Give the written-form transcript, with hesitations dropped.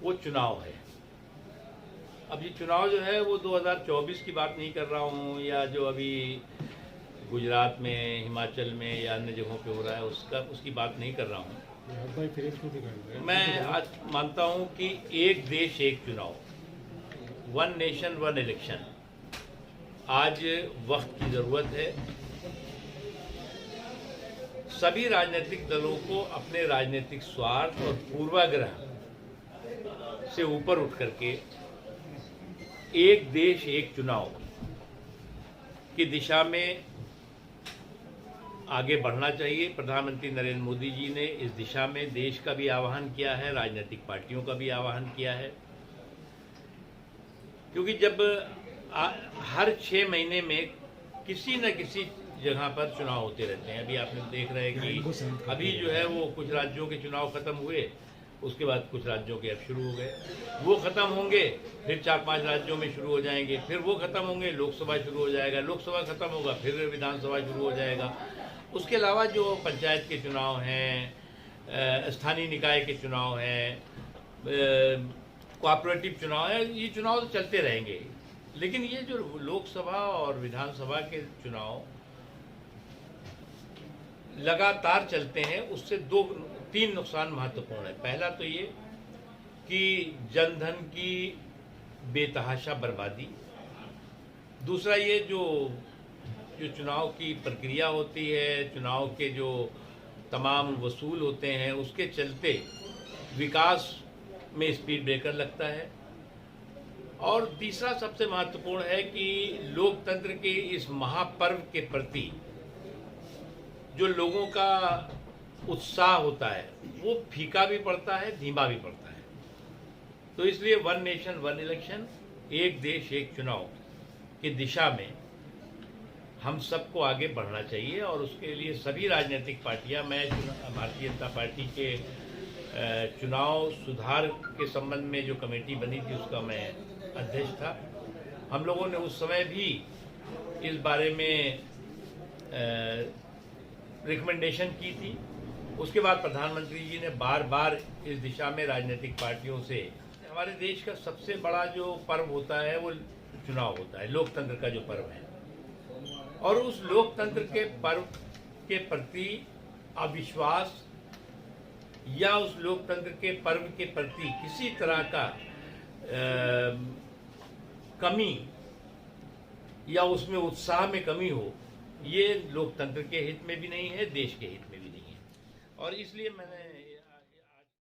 वो चुनाव है। अब ये चुनाव जो है वो 2024 की बात नहीं कर रहा हूँ, या जो अभी गुजरात में, हिमाचल में या अन्य जगहों पे हो रहा है उसकी बात नहीं कर रहा हूँ। मैं आज मानता हूँ कि एक देश एक चुनाव, वन नेशन वन इलेक्शन आज वक्त की ज़रूरत है। सभी राजनीतिक दलों को अपने राजनीतिक स्वार्थ और पूर्वाग्रह से ऊपर उठ करके एक देश एक चुनाव की दिशा में आगे बढ़ना चाहिए। प्रधानमंत्री नरेंद्र मोदी जी ने इस दिशा में देश का भी आह्वान किया है, राजनीतिक पार्टियों का भी आह्वान किया है, क्योंकि जब हर 6 महीने में किसी न किसी जगह पर चुनाव होते रहते हैं। अभी आपने देख रहे हैं कि अभी जो है वो कुछ राज्यों के चुनाव खत्म हुए, उसके बाद कुछ राज्यों के अब शुरू हो गए, वो खत्म होंगे, फिर 4-5 राज्यों में शुरू हो जाएंगे, फिर वो खत्म होंगे, लोकसभा शुरू हो जाएगा, लोकसभा खत्म होगा, फिर विधानसभा शुरू हो जाएगा। उसके अलावा जो पंचायत के चुनाव हैं, स्थानीय निकाय के चुनाव हैं, कोऑपरेटिव चुनाव है, ये चुनाव तो चलते रहेंगे। लेकिन ये जो लोकसभा और विधानसभा के चुनाव लगातार चलते हैं, उससे 2-3 नुकसान महत्वपूर्ण है। पहला तो ये कि जनधन की बेतहाशा बर्बादी, दूसरा ये जो चुनाव की प्रक्रिया होती है, चुनाव के जो तमाम वसूल होते हैं, उसके चलते विकास में स्पीड ब्रेकर लगता है। और तीसरा सबसे महत्वपूर्ण है कि लोकतंत्र के इस महापर्व के प्रति जो लोगों का उत्साह होता है वो फीका भी पड़ता है, धीमा भी पड़ता है। तो इसलिए वन नेशन वन इलेक्शन, एक देश एक चुनाव की दिशा में हम सबको आगे बढ़ना चाहिए। और उसके लिए सभी राजनीतिक पार्टियां, मैं भारतीय जनता पार्टी के चुनाव सुधार के संबंध में जो कमेटी बनी थी उसका मैं अध्यक्ष था। हम लोगों ने उस समय भी इस बारे में रिकमेंडेशन की थी। उसके बाद प्रधानमंत्री जी ने बार बार इस दिशा में राजनीतिक पार्टियों से, हमारे देश का सबसे बड़ा जो पर्व होता है वो चुनाव होता है, लोकतंत्र का जो पर्व है, और उस लोकतंत्र के पर्व के प्रति अविश्वास या उस लोकतंत्र के पर्व के प्रति किसी तरह का कमी या उसमें उत्साह में कमी हो, ये लोकतंत्र के हित में भी नहीं है, देश के हित में भी नहीं है। और इसलिए मैंने